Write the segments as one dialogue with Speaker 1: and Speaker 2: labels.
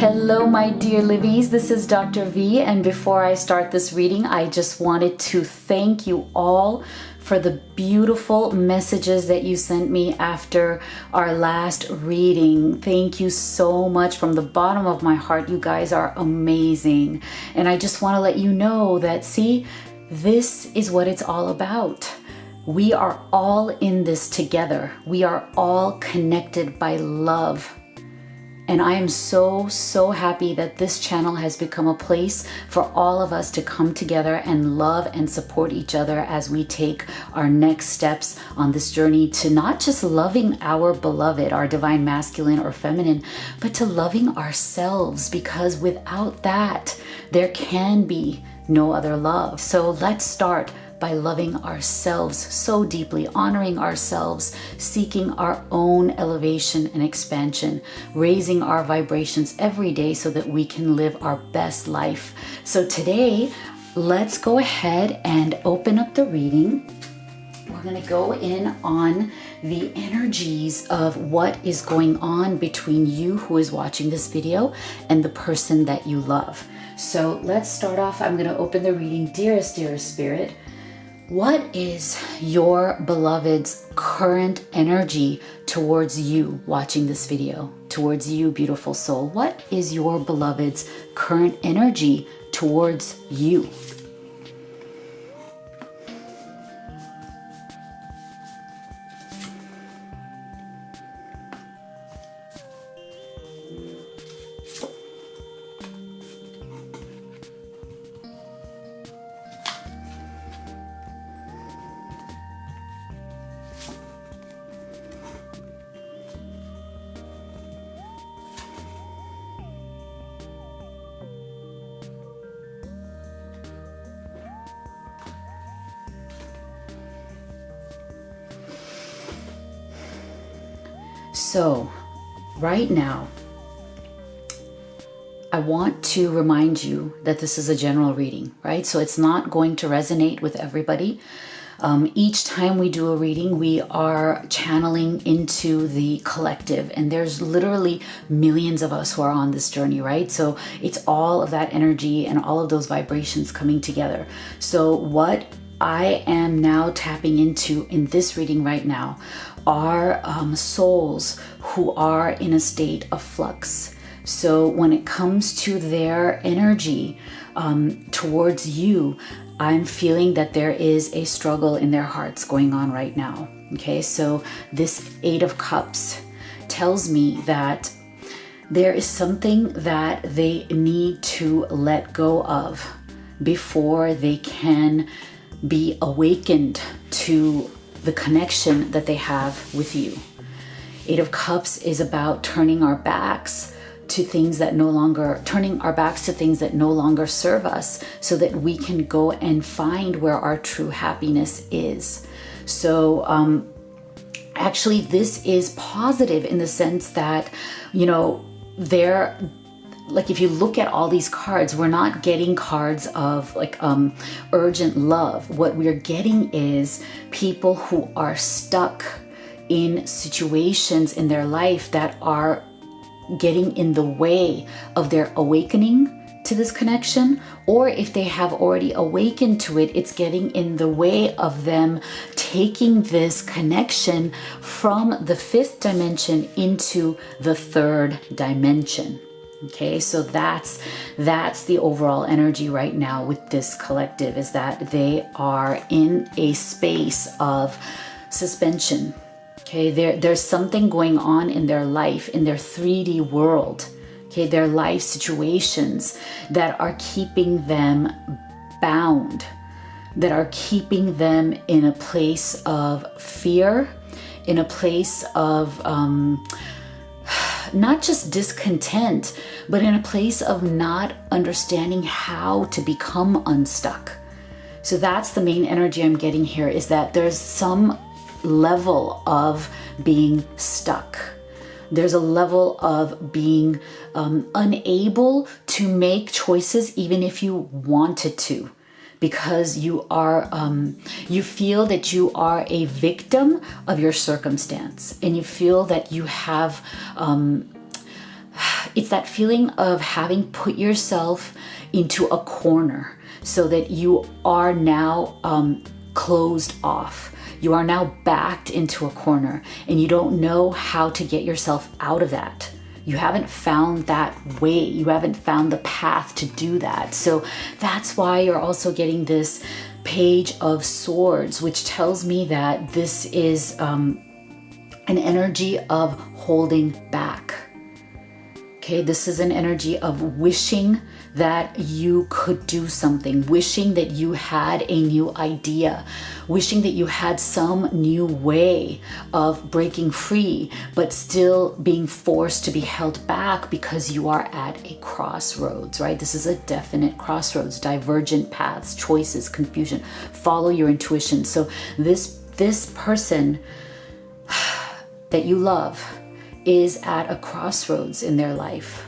Speaker 1: Hello, my dear Livies. This is Dr. V, and before I start this reading, I just wanted to thank you all for the beautiful messages that you sent me after our last reading. Thank you so much from the bottom of my heart. You guys are amazing. And I just want to let you know that, see, this is what it's all about. We are all in this together. We are all connected by love. And I am so happy that this channel has become a place for all of us to come together and love and support each other as we take our next steps on this journey to not just loving our beloved, our divine masculine or feminine, but to loving ourselves, because without that, there can be no other love. So let's start by loving ourselves so deeply, honoring ourselves, seeking our own elevation and expansion, raising our vibrations every day so that we can live our best life. So today, let's go ahead and open up the reading. We're going to go in on the energies of what is going on between you who is watching this video and the person that you love. So let's start off. I'm going to open the reading. Dearest Spirit, what is your beloved's current energy towards you watching this video? Towards you, beautiful soul. What is your beloved's current energy towards you? So, right now, I want to remind you that this is a general reading, right? So it's not going to resonate with everybody. Each time we do a reading, we are channeling into the collective, and there's literally millions of us who are on this journey, right? So it's all of that energy and all of those vibrations coming together. So what I am now tapping into in this reading right now are souls who are in a state of flux. So when it comes to their energy towards you, I'm feeling that there is a struggle in their hearts going on right now. Okay, so this Eight of Cups tells me that there is something that they need to let go of before they can be awakened to the connection that they have with you. Eight of Cups is about turning our backs to things that no longer serve us, so that we can go and find where our true happiness is. So actually this is positive in the sense that, you know, like if you look at all these cards, we're not getting cards of like urgent love. What we're getting is people who are stuck in situations in their life that are getting in the way of their awakening to this connection, or if they have already awakened to it, it's getting in the way of them taking this connection from the fifth dimension into the third dimension. Okay, so that's the overall energy right now with this collective, is that they are in a space of suspension. Okay, there's something going on in their life, in their 3D world, okay, their life situations that are keeping them bound, that are keeping them in a place of fear, in a place of not just discontent, but in a place of not understanding how to become unstuck. So that's the main energy I'm getting here, is that there's some level of being stuck. There's a level of being unable to make choices even if you wanted to, because you are you feel that you are a victim of your circumstance, and you feel that you have it's that feeling of having put yourself into a corner so that you are now closed off. You are now backed into a corner and you don't know how to get yourself out of that. You haven't found that way. You haven't found the path to do that. So that's why you're also getting this Page of Swords, which tells me that this is an energy of holding back. Okay, this is an energy of wishing that you could do something, wishing that you had a new idea, wishing that you had some new way of breaking free, but still being forced to be held back because you are at a crossroads, right? This is a definite crossroads, divergent paths, choices, confusion. Follow your intuition. So this person that you love is at a crossroads in their life.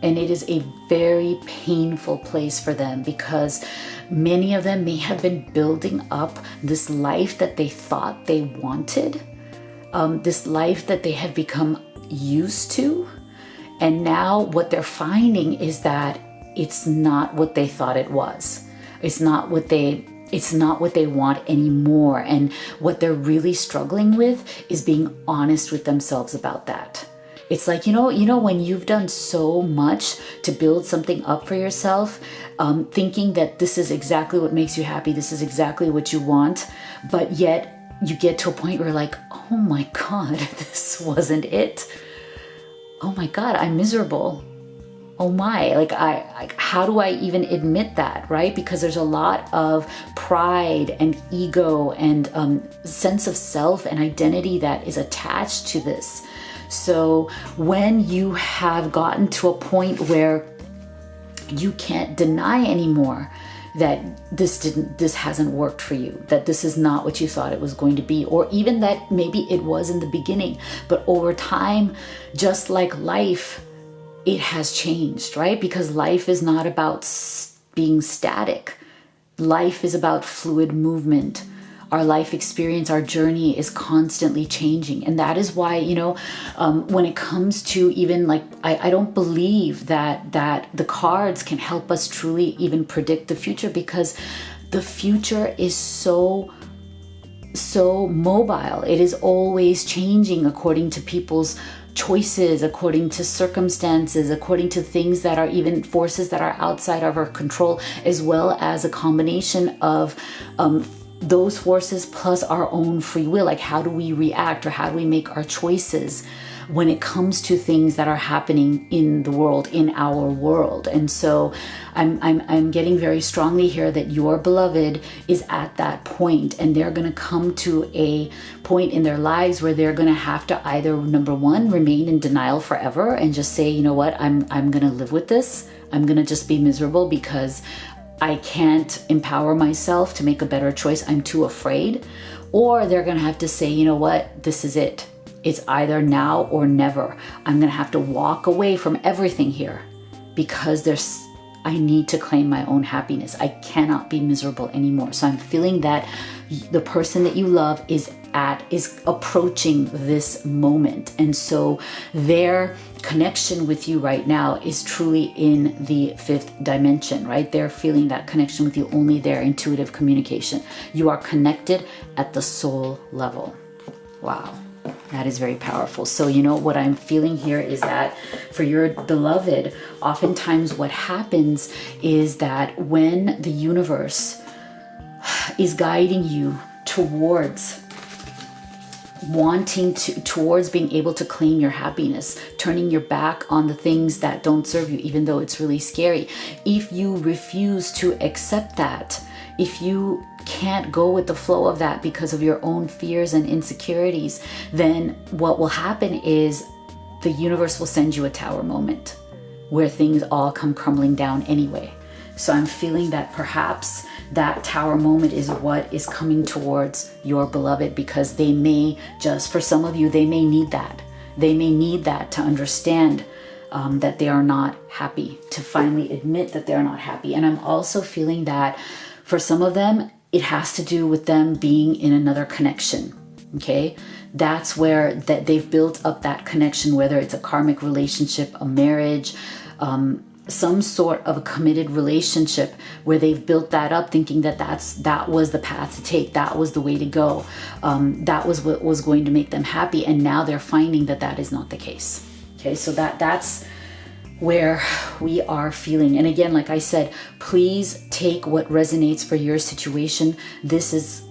Speaker 1: And it is a very painful place for them because many of them may have been building up this life that they thought they wanted, this life that they had become used to. And now what they're finding is that it's not what they thought it was. It's not what they want anymore. And what they're really struggling with is being honest with themselves about that. It's like, you know, when you've done so much to build something up for yourself, thinking that this is exactly what makes you happy, this is exactly what you want, but yet you get to a point where you're like, oh my God, this wasn't it. Oh my God, I'm miserable. Oh my, like how do I even admit that, right? Because there's a lot of pride and ego and sense of self and identity that is attached to this. So when you have gotten to a point where you can't deny anymore that this hasn't worked for you, that this is not what you thought it was going to be, or even that maybe it was in the beginning, but over time, just like life, it has changed, right? Because life is not about being static. Life is about fluid movement. Our life experience, our journey is constantly changing. And that is why, when it comes to even like, I don't believe that the cards can help us truly even predict the future, because the future is so mobile. It is always changing according to people's choices, according to circumstances, according to things that are even forces that are outside of our control, as well as a combination of those forces plus our own free will. Like, how do we react, or how do we make our choices when it comes to things that are happening in the world, in our world? And so I'm getting very strongly here that your beloved is at that point, and they're going to come to a point in their lives where they're going to have to either, number one, remain in denial forever and just say, you know what, I'm going to live with this. I'm going to just be miserable because I can't empower myself to make a better choice. I'm too afraid. Or they're going to have to say, you know what, this is it. It's either now or never. I'm going to have to walk away from everything here because I need to claim my own happiness. I cannot be miserable anymore. So I'm feeling that the person that you love is approaching this moment. And so their connection with you right now is truly in the fifth dimension, right? They're feeling that connection with you, only their intuitive communication. You are connected at the soul level. Wow. That is very powerful. So, what I'm feeling here is that for your beloved, oftentimes what happens is that when the universe is guiding you towards towards being able to claim your happiness, turning your back on the things that don't serve you, even though it's really scary. If you refuse to accept that, if you can't go with the flow of that because of your own fears and insecurities, then what will happen is the universe will send you a tower moment where things all come crumbling down anyway. So I'm feeling that perhaps that tower moment is what is coming towards your beloved, because they may for some of you, they may need that. They may need that to understand that they are not happy, to finally admit that they're not happy. And I'm also feeling that for some of them, it has to do with them being in another connection. Okay, that's where that they've built up that connection, whether it's a karmic relationship, a marriage, some sort of a committed relationship where they've built that up thinking that that was the path to take, that was the way to go, that was what was going to make them happy, and now they're finding that that is not the case. Okay, so that's where we are feeling. And again, like I said, please take what resonates for your situation. This is,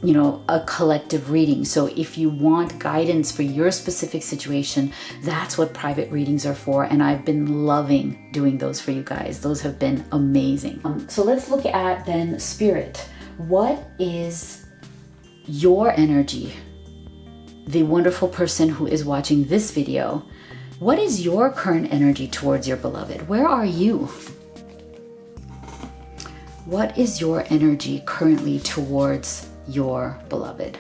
Speaker 1: a collective reading. So if you want guidance for your specific situation, that's what private readings are for. And I've been loving doing those for you guys. Those have been amazing. So let's look at then spirit. What is your energy? The wonderful person who is watching this video, what is your current energy towards your beloved? Where are you? What is your energy currently towards your beloved?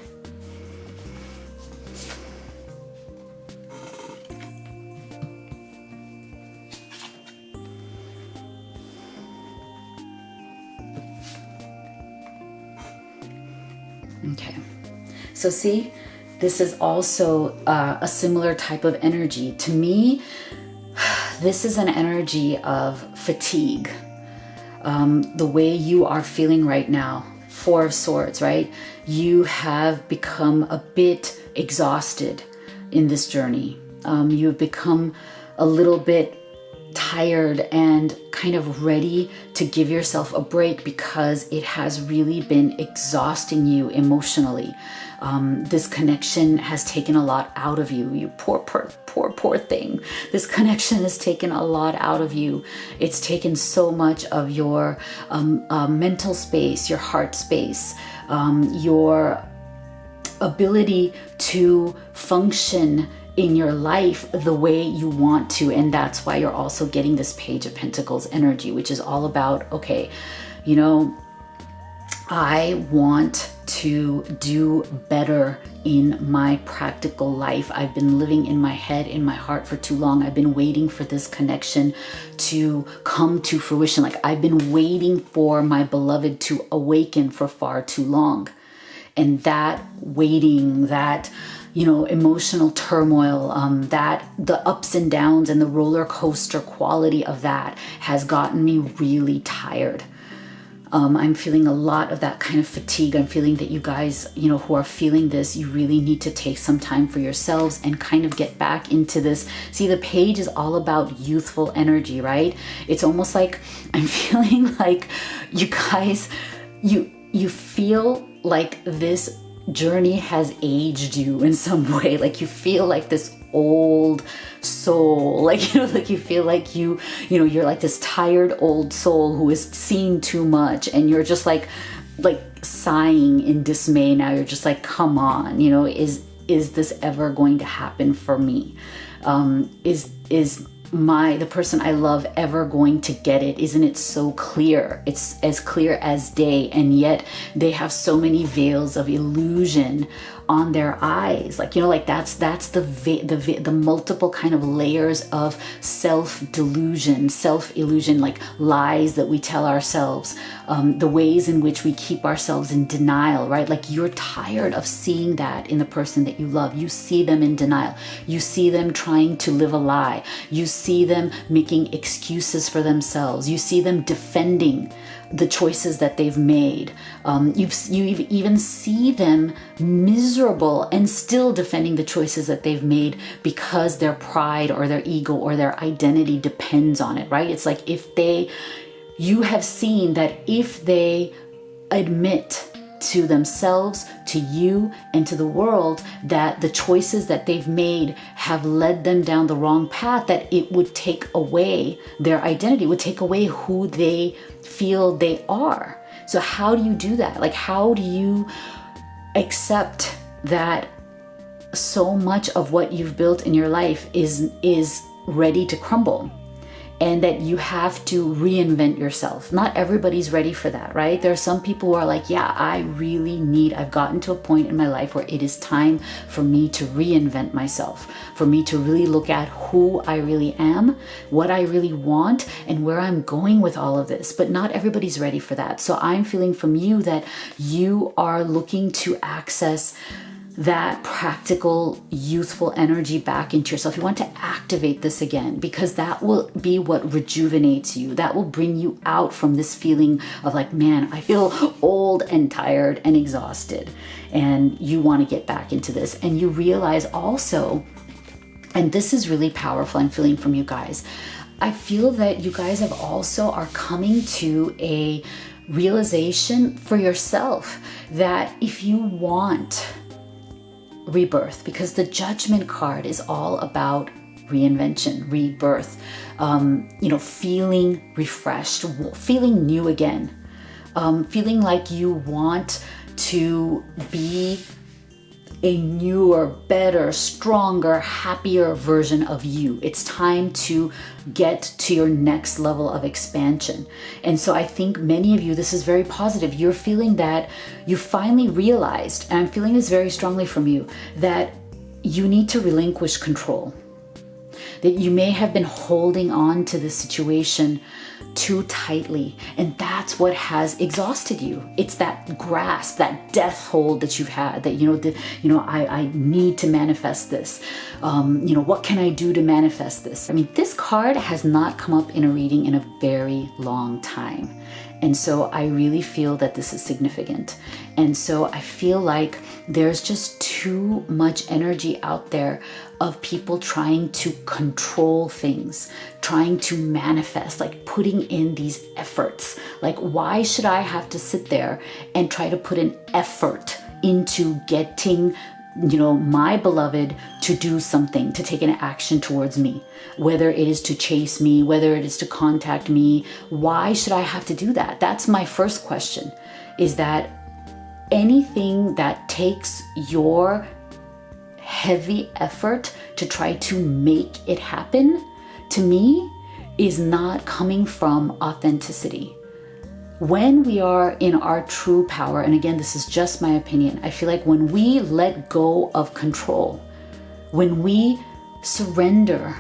Speaker 1: Okay, so see, this is also a similar type of energy. To me, this is an energy of fatigue. The way you are feeling right now, Four of Swords, right? You have become a bit exhausted in this journey. You've become a little bit tired and kind of ready to give yourself a break because it has really been exhausting you emotionally. This connection has taken a lot out of you. You poor thing. This connection has taken a lot out of you. It's taken so much of your mental space, your heart space, your ability to function in your life the way you want to. And that's why you're also getting this Page of Pentacles energy, which is all about, okay, I want to do better in my practical life. I've been living in my head, in my heart for too long. I've been waiting for this connection to come to fruition. Like I've been waiting for my beloved to awaken for far too long. And that waiting, that emotional turmoil, that the ups and downs and the roller coaster quality of that has gotten me really tired. I'm feeling a lot of that kind of fatigue. I'm feeling that you guys, who are feeling this, you really need to take some time for yourselves and kind of get back into this. See, the page is all about youthful energy, right? It's almost like I'm feeling like you guys, you feel like this journey has aged you in some way. Like you feel like this old soul, like you feel like you're like this tired old soul who has seen too much, and you're just like sighing in dismay now. You're just like, come on, is this ever going to happen for me? Is the person I love ever going to get it? Isn't it so clear? It's as clear as day, and yet they have so many veils of illusion on their eyes. That's the multiple kind of layers of self-delusion, self-illusion, like lies that we tell ourselves, the ways in which we keep ourselves in denial, right? Like you're tired of seeing that in the person that you love. You see them in denial. You see them trying to live a lie. You see them making excuses for themselves. You see them defending the choices that they've made. You even see them miserable and still defending the choices that they've made because their pride or their ego or their identity depends on it, right? It's like you have seen that if they admit to themselves, to you, and to the world that the choices that they've made have led them down the wrong path, that it would take away their identity, would take away who they feel they are. So how do you do that? Like, how do you accept that so much of what you've built in your life is ready to crumble? And that you have to reinvent yourself. Not everybody's ready for that, right? There are some people who are like, yeah, I've gotten to a point in my life where it is time for me to reinvent myself, for me to really look at who I really am, what I really want, and where I'm going with all of this. But not everybody's ready for that. So I'm feeling from you that you are looking to access that practical, youthful energy back into yourself. You want to activate this again, because that will be what rejuvenates you. That will bring you out from this feeling of like, man, I feel old and tired and exhausted. And you want to get back into this. And you realize also, and this is really powerful, I'm feeling from you guys, I feel that you guys have also are coming to a realization for yourself that if you want rebirth, because the Judgment card is all about reinvention, rebirth, feeling refreshed, feeling new again, feeling like you want to be a newer, better, stronger, happier version of you. It's time to get to your next level of expansion. And so I think many of you, this is very positive. You're feeling that you finally realized, and I'm feeling this very strongly from you, that you need to relinquish control. That you may have been holding on to the situation too tightly, and that's what has exhausted you. It's that grasp, that death hold that you've had, that I need to manifest this. What can I do to manifest this? I mean, this card has not come up in a reading in a very long time. And so I really feel that this is significant. And so I feel like there's just too much energy out there of people trying to control things, trying to manifest, like putting in these efforts. Like, why should I have to sit there and try to put an effort into getting my beloved to do something, to take an action towards me, whether it is to chase me, whether it is to contact me? Why should I have to do that? That's my first question, is that anything that takes your heavy effort to try to make it happen, to me, is not coming from authenticity. When we are in our true power, and again, this is just my opinion, I feel like when we let go of control, when we surrender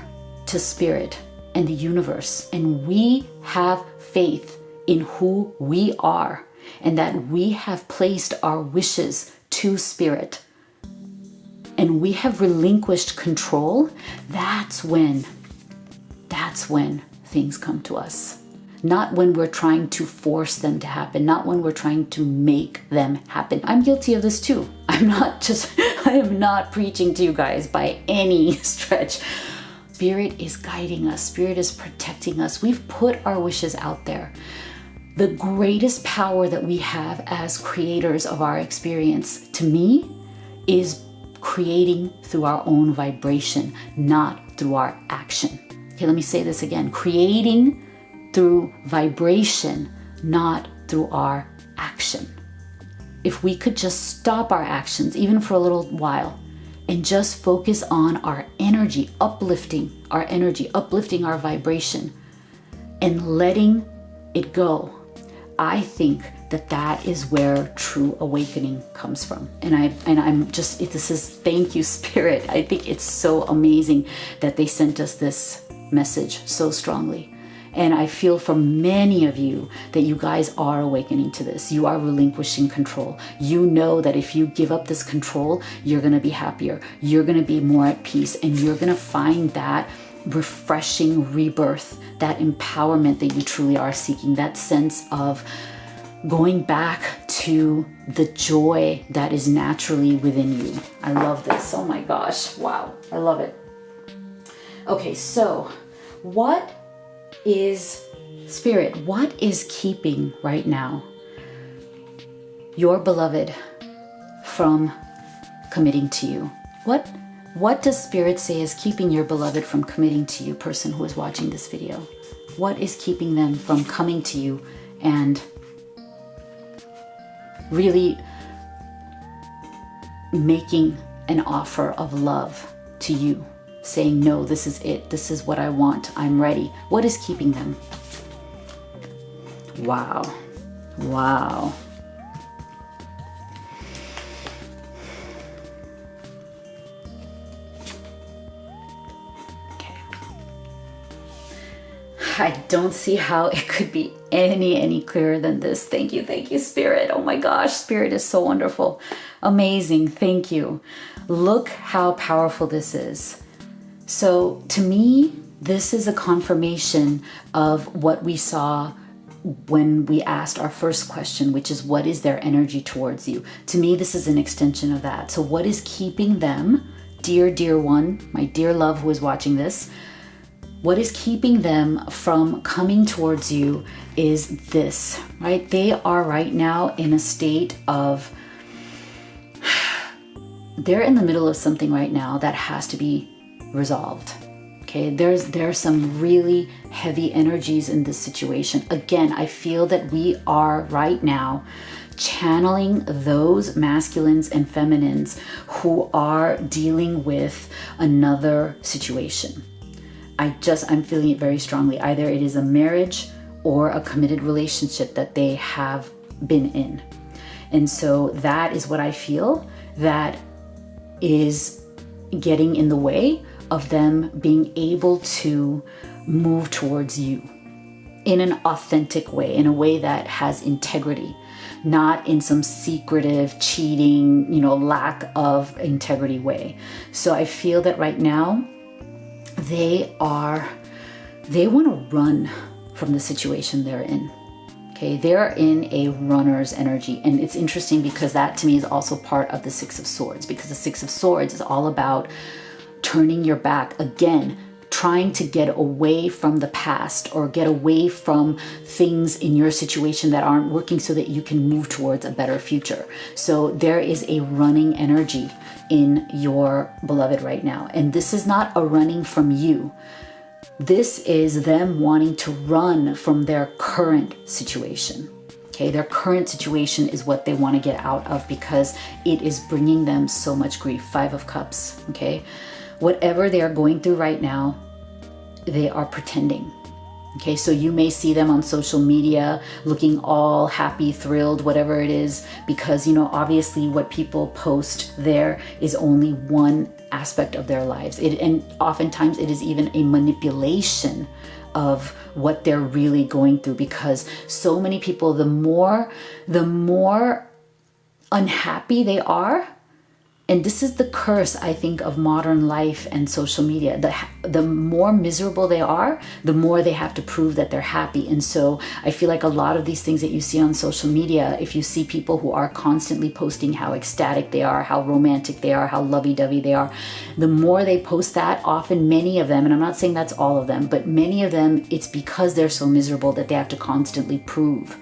Speaker 1: to spirit and the universe, and we have faith in who we are, and that we have placed our wishes to spirit, and we have relinquished control, that's when things come to us. Not when we're trying to force them to happen, not when we're trying to make them happen. I'm guilty of this too. I am not preaching to you guys by any stretch. Spirit is guiding us. Spirit is protecting us. We've put our wishes out there. The greatest power that we have as creators of our experience, to me, is creating through our own vibration, not through our action. Okay, let me say this again. Creating through vibration, not through our action. If we could just stop our actions, even for a little while, and just focus on our energy, uplifting our vibration, and letting it go, I think that is where true awakening comes from. Thank you, Spirit. I think it's so amazing that they sent us this message so strongly. And I feel for many of you that you guys are awakening to this. You are relinquishing control. You know that if you give up this control, you're going to be happier. You're going to be more at peace. And you're going to find that refreshing rebirth, that empowerment that you truly are seeking, that sense of going back to the joy that is naturally within you. I love this. Oh my gosh. Wow. I love it. Okay, so what is Spirit? What is keeping right now your beloved from committing to you? What does Spirit say is keeping your beloved from committing to you, person who is watching this video? What is keeping them from coming to you and really making an offer of love to you? Saying, no, this is it. This is what I want. I'm ready. What is keeping them? Wow. Wow. Okay. I don't see how it could be any clearer than this. Thank you, Spirit. Oh my gosh, Spirit is so wonderful. Amazing. Thank you. Look how powerful this is. So to me, this is a confirmation of what we saw when we asked our first question, which is, what is their energy towards you? To me, this is an extension of that. So what is keeping them, dear one, my dear love who is watching this, what is keeping them from coming towards you is this, right? They are right now in a state of, they're in the middle of something right now that has to be resolved. Okay, there's some really heavy energies in this situation. Again, I feel that we are right now channeling those masculines and feminines who are dealing with another situation. I'm feeling it very strongly. Either it is a marriage or a committed relationship that they have been in. And so that is what I feel that is getting in the way of them being able to move towards you in an authentic way, in a way that has integrity, not in some secretive, cheating, lack of integrity way. So I feel that right now they want to run from the situation they're in. Okay, they're in a runner's energy. And it's interesting because that to me is also part of the Six of Swords, because the Six of Swords is all about turning your back, again, trying to get away from the past or get away from things in your situation that aren't working so that you can move towards a better future. So there is a running energy in your beloved right now. And this is not a running from you. This is them wanting to run from their current situation. Okay, their current situation is what they want to get out of because it is bringing them so much grief. Five of Cups, okay? Whatever they are going through right now, they are pretending. Okay, so you may see them on social media looking all happy, thrilled, whatever it is, because, obviously what people post there is only one aspect of their lives. And oftentimes it is even a manipulation of what they're really going through, because so many people, the more unhappy they are, and this is the curse, I think, of modern life and social media. The more miserable they are, the more they have to prove that they're happy. And so I feel like a lot of these things that you see on social media, if you see people who are constantly posting how ecstatic they are, how romantic they are, how lovey-dovey they are, the more they post that, often many of them, and I'm not saying that's all of them, but many of them, it's because they're so miserable that they have to constantly prove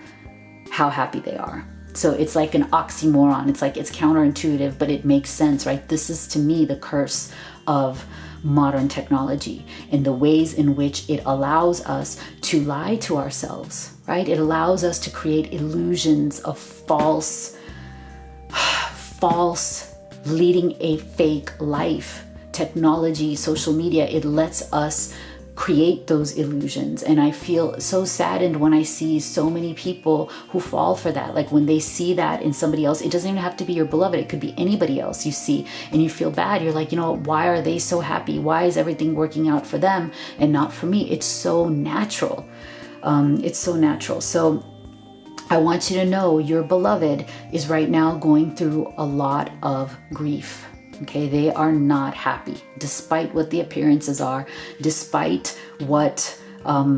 Speaker 1: how happy they are. So it's like an oxymoron. It's counterintuitive, but it makes sense, right? This is, to me, the curse of modern technology and the ways in which it allows us to lie to ourselves, right? It allows us to create illusions of false, leading a fake life. Technology, social media, it lets us create those illusions. And I feel so saddened when I see so many people who fall for that. Like when they see that in somebody else, it doesn't even have to be your beloved. It could be anybody else you see and you feel bad. You're like, why are they so happy? Why is everything working out for them and not for me? It's so natural. It's so natural. So I want you to know your beloved is right now going through a lot of grief. Okay, they are not happy, despite what the appearances are, despite what they're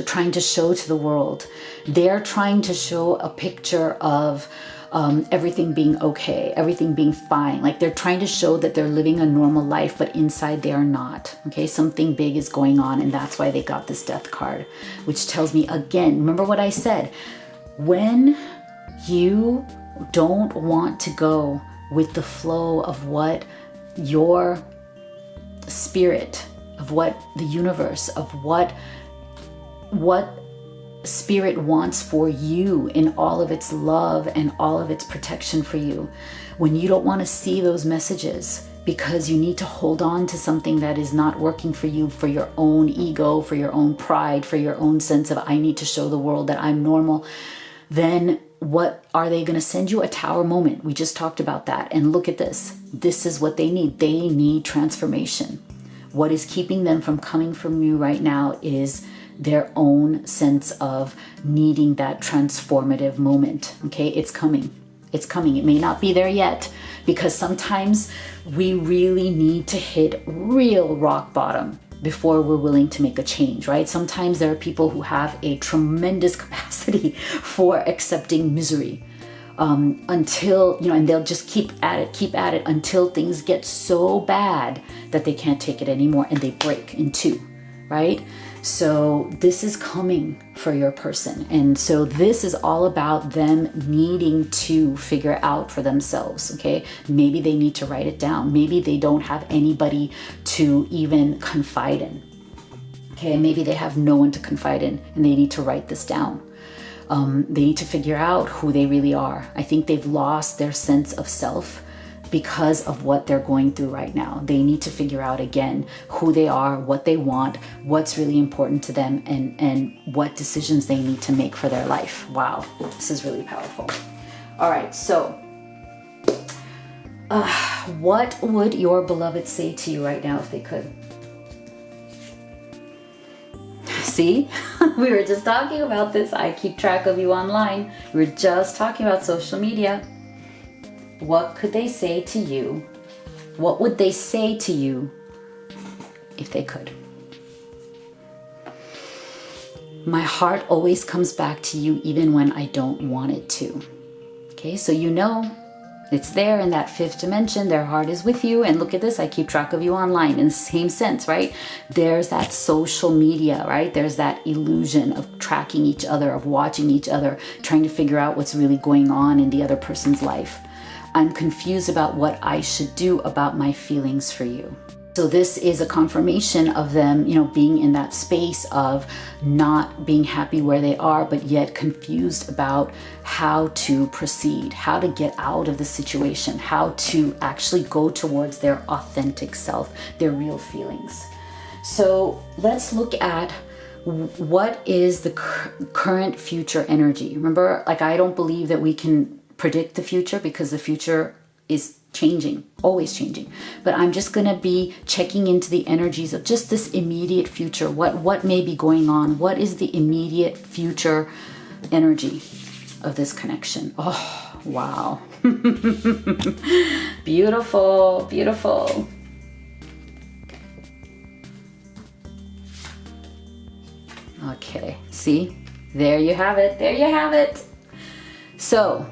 Speaker 1: trying to show to the world. They're trying to show a picture of everything being okay, everything being fine. Like they're trying to show that they're living a normal life, but inside they are not. Okay, something big is going on, and that's why they got this Death card, which tells me, again, remember what I said, when you don't want to go with the flow of what your spirit, of what the universe, of what spirit wants for you in all of its love and all of its protection for you, when you don't want to see those messages because you need to hold on to something that is not working for you, for your own ego, for your own pride, for your own sense of I need to show the world that I'm normal, then what are they going to send you? A tower moment. We just talked about that. And look at this. This is what they need. They need transformation. What is keeping them from coming from you right now is their own sense of needing that transformative moment. Okay, it's coming. It's coming. It may not be there yet, because sometimes we really need to hit real rock bottom before we're willing to make a change, right? Sometimes there are people who have a tremendous capacity for accepting misery, until, and they'll just keep at it until things get so bad that they can't take it anymore and they break in two, right? So this is coming for your person. And so this is all about them needing to figure out for themselves, okay? Maybe they need to write it down. Maybe they don't have anybody to even confide in, okay? Maybe they have no one to confide in and they need to write this down. They need to figure out who they really are. I think they've lost their sense of self because of what they're going through right now. They need to figure out again who they are, what they want, what's really important to them, and what decisions they need to make for their life. Wow, this is really powerful. All right, so what would your beloved say to you right now if they could? See, we were just talking about this. I keep track of you online. We were just talking about social media. What could they say to you? What would they say to you if they could? My heart always comes back to you even when I don't want it to. Okay, so it's there in that fifth dimension. Their heart is with you. And look at this, I keep track of you online in the same sense, right? There's that social media, right? There's that illusion of tracking each other, of watching each other, trying to figure out what's really going on in the other person's life. I'm confused about what I should do about my feelings for you. So this is a confirmation of them, being in that space of not being happy where they are, but yet confused about how to proceed, how to get out of the situation, how to actually go towards their authentic self, their real feelings. So let's look at what is the current future energy. Remember, I don't believe that we can predict the future because the future is changing, always changing. But I'm just going to be checking into the energies of just this immediate future. What may be going on? What is the immediate future energy of this connection? Oh, wow. Beautiful, beautiful. Okay, see? There you have it. There you have it. So,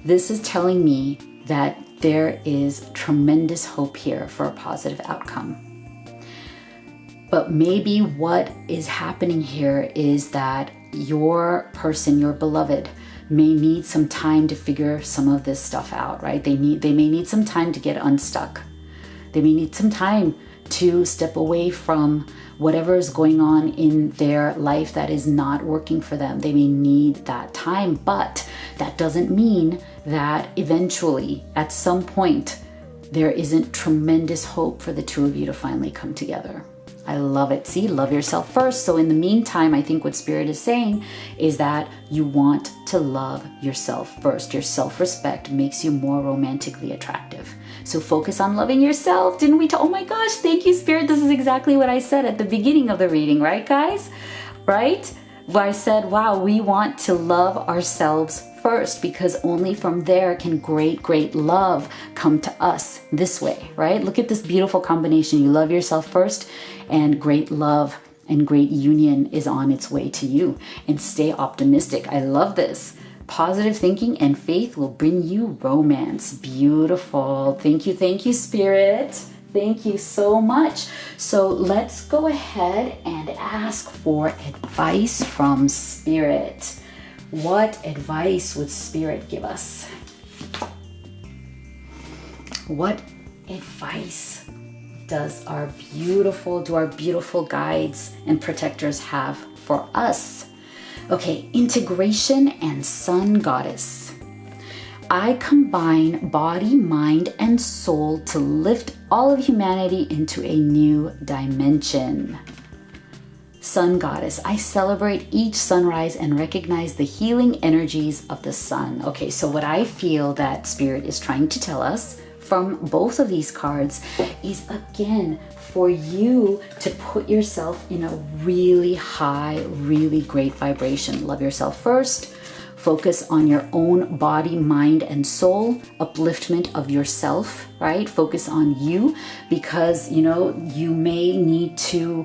Speaker 1: this is telling me that there is tremendous hope here for a positive outcome. But maybe what is happening here is that your person, your beloved, may need some time to figure some of this stuff out, right? They may need some time to get unstuck. They may need some time to step away from whatever is going on in their life that is not working for them. They may need that time, but that doesn't mean that eventually, at some point, there isn't tremendous hope for the two of you to finally come together. I love it. See, love yourself first. So in the meantime, I think what Spirit is saying is that you want to love yourself first. Your self-respect makes you more romantically attractive. So focus on loving yourself. Didn't we? Oh my gosh, thank you, Spirit. This is exactly what I said at the beginning of the reading, right, guys? Right? Where I said, wow, we want to love ourselves first, because only from there can great love come to us this way, right? Look at this beautiful combination. You love yourself first, and great love and great union is on its way to you. And stay optimistic. I love this. Positive thinking and faith will bring you romance. Beautiful. Thank you, Spirit. Thank you so much. So let's go ahead and ask for advice from Spirit. What advice would Spirit give us? What advice do our beautiful guides and protectors have for us? Okay, integration and sun goddess. I combine body, mind, and soul to lift all of humanity into a new dimension. Sun goddess, I celebrate each sunrise and recognize the healing energies of the sun. Okay, so what I feel that Spirit is trying to tell us from both of these cards is, again, for you to put yourself in a really high, really great vibration. Love yourself first. Focus on your own body, mind, and soul. Upliftment of yourself, right? Focus on you, because, you know, you may need to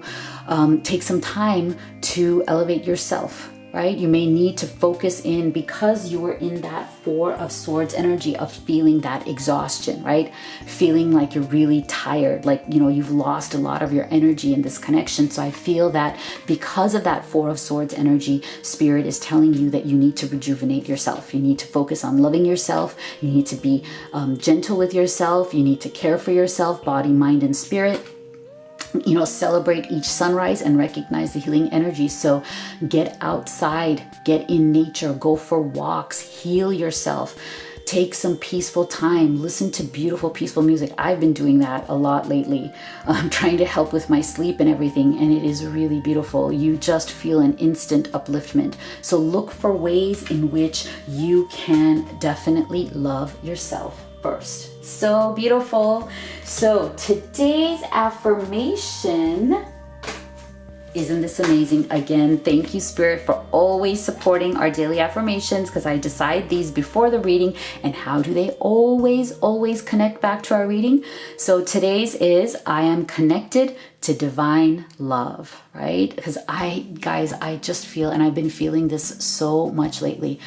Speaker 1: take some time to elevate yourself, right? You may need to focus in, because you are in that Four of Swords energy of feeling that exhaustion, right? Feeling like you're really tired, like, you know, you've lost a lot of your energy in this connection. So I feel that because of that Four of Swords energy, Spirit is telling you that you need to rejuvenate yourself. You need to focus on loving yourself. You need to be gentle with yourself. You need to care for yourself, body, mind, and spirit. You know, celebrate each sunrise and recognize the healing energy. So get outside, get in nature, go for walks, heal yourself, take some peaceful time, listen to beautiful, peaceful music. I've been doing that a lot lately. I'm trying to help with my sleep and everything, and it is really beautiful. You just feel an instant upliftment. So look for ways in which you can definitely love yourself first. So beautiful. So today's affirmation, isn't this amazing? Again, thank you, Spirit, for always supporting our daily affirmations, because I decide these before the reading. And how do they always connect back to our reading? So today's is, I am connected to divine love, right? Because I just feel, and I've been feeling this so much lately,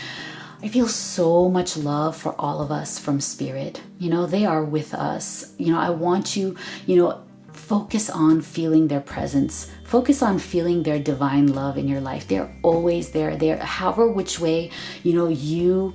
Speaker 1: I feel so much love for all of us from Spirit. You know, they are with us. You know, I want you, you know, focus on feeling their presence. Focus on feeling their divine love in your life. They're always there. They're, however which way, you know, you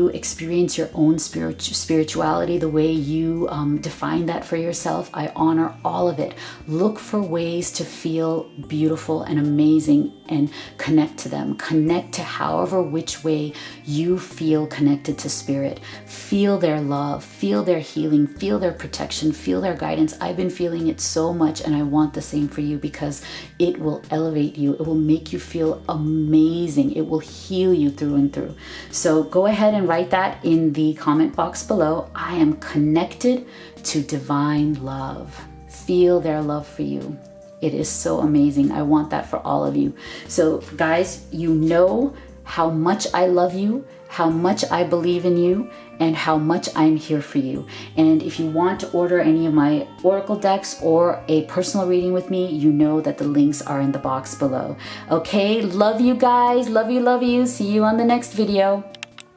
Speaker 1: experience your own spirituality, the way you define that for yourself. I honor all of it. Look for ways to feel beautiful and amazing and connect to them. Connect to however which way you feel connected to Spirit. Feel their love, feel their healing, feel their protection, feel their guidance. I've been feeling it so much, and I want the same for you, because it will elevate you. It will make you feel amazing. It will heal you through and through. So go ahead and write that in the comment box below. I am connected to divine love. Feel their love for you. It is so amazing. I want that for all of you. So guys, you know how much I love you, how much I believe in you, and how much I'm here for you. And if you want to order any of my oracle decks or a personal reading with me, you know that the links are in the box below. Okay, love you guys. Love you, love you. See you on the next video.